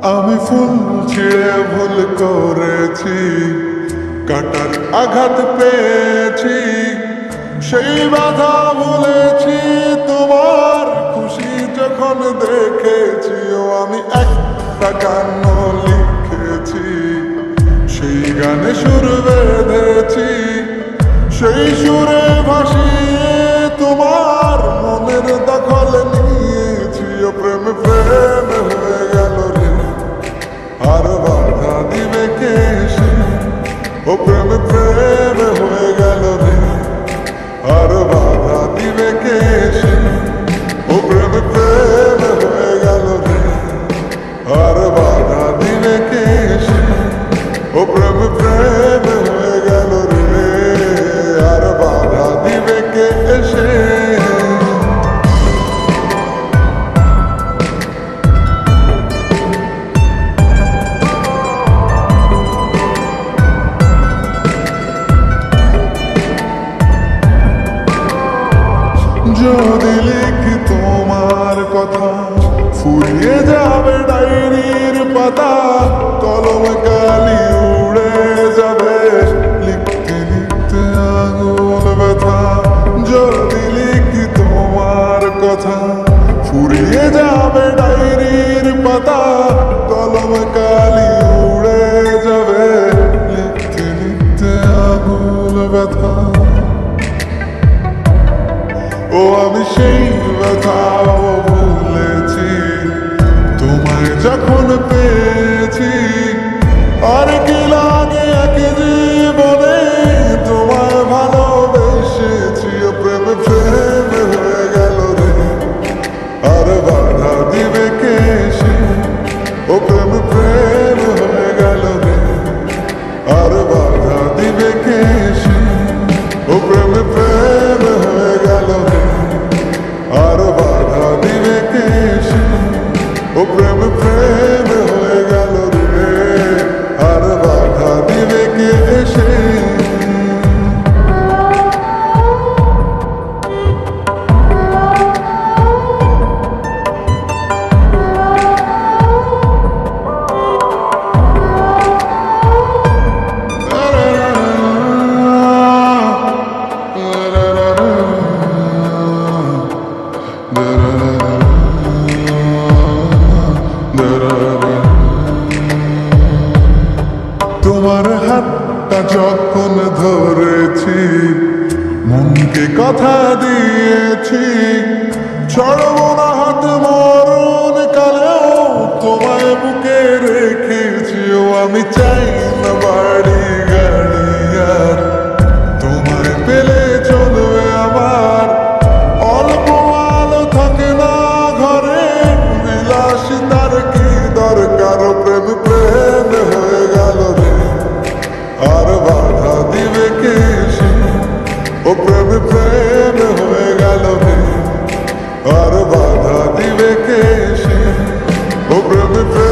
আমি ফুল ছিঁড়ে ভুল করেছি, কাটার আঘাত পেয়েছি, সেই বাধা ভুলেছি। তোমার খুশি যখন দেখেছি, ও আমি একটা গান লিখেছি, সেই গানে সুর বেঁধেছি, সেই সুরে ভাসিয়ে তোমার মনের দখল নিয়েছি। ও প্রেম প্রেম হয়ে গেল রে, আর বাধা দিবে কে সে? ও প্রেম প্রেম হয়ে গেল রে, আর বাধা দিবে কে সে? ও প্রেম প্রেম হয়ে গেল রে, আর বাধা দিবে কে সে? ও প্রেম প্রেম হয়ে গেল রে, আর বাধা দিবে কে সে? যদি লিখি তোমার কথা, ফুরিয়ে যাবে ডায়েরির পাতা, কলম কালি উড়ে যাবে, লিখতে লিখতে আঙুল ব্যথা। যদি লিখি তোমার কথা, ফুরিয়ে যাবে ডায়েরির পাতা, কলম কালি উড়ে যাবে, লিখতে লিখতে আঙুল ব্যথা। ও আমি সেই ব্যথাও ভুলেছি, তোমায় যখন পেয়েছি। আর কি লাগে এক জীবনে, তোমায় ভালোবেসেছি। ও প্রেম প্রেম হয়ে গেল রে, আর বাধা দিবে কে সে? ও প্রেম প্রেম হয়ে গেল রে, আর বাধা দিবে কে সে? ও প্রেম প্রেম হয়ে গেল রে, আর বাধা দিবে কে সে? ও প্রেম প্রেম হয়ে গেল রে, আর বাধা দিবে কে সে? তোমার হাতটা যখন ধরেছি, মনকে কথা দিয়েছি, ছড়ব না হাত মরণ কালেও, তোমায় বুকে রেখেছি। ও আমি চাই না বাড়ি গাড়ি আর, তোমায় পেলে চলবে আমার। অল্প আলো থাকে না ঘরে, বিলাসিতার কি দরকার? প্রেম প্রেম হয়ে গেল রে, আর বাধা দিবে কে সে? ও প্রেম প্রেম হয়ে গেল রে, আর বাধা দিবে কে সে? ও প্রেম প্রেম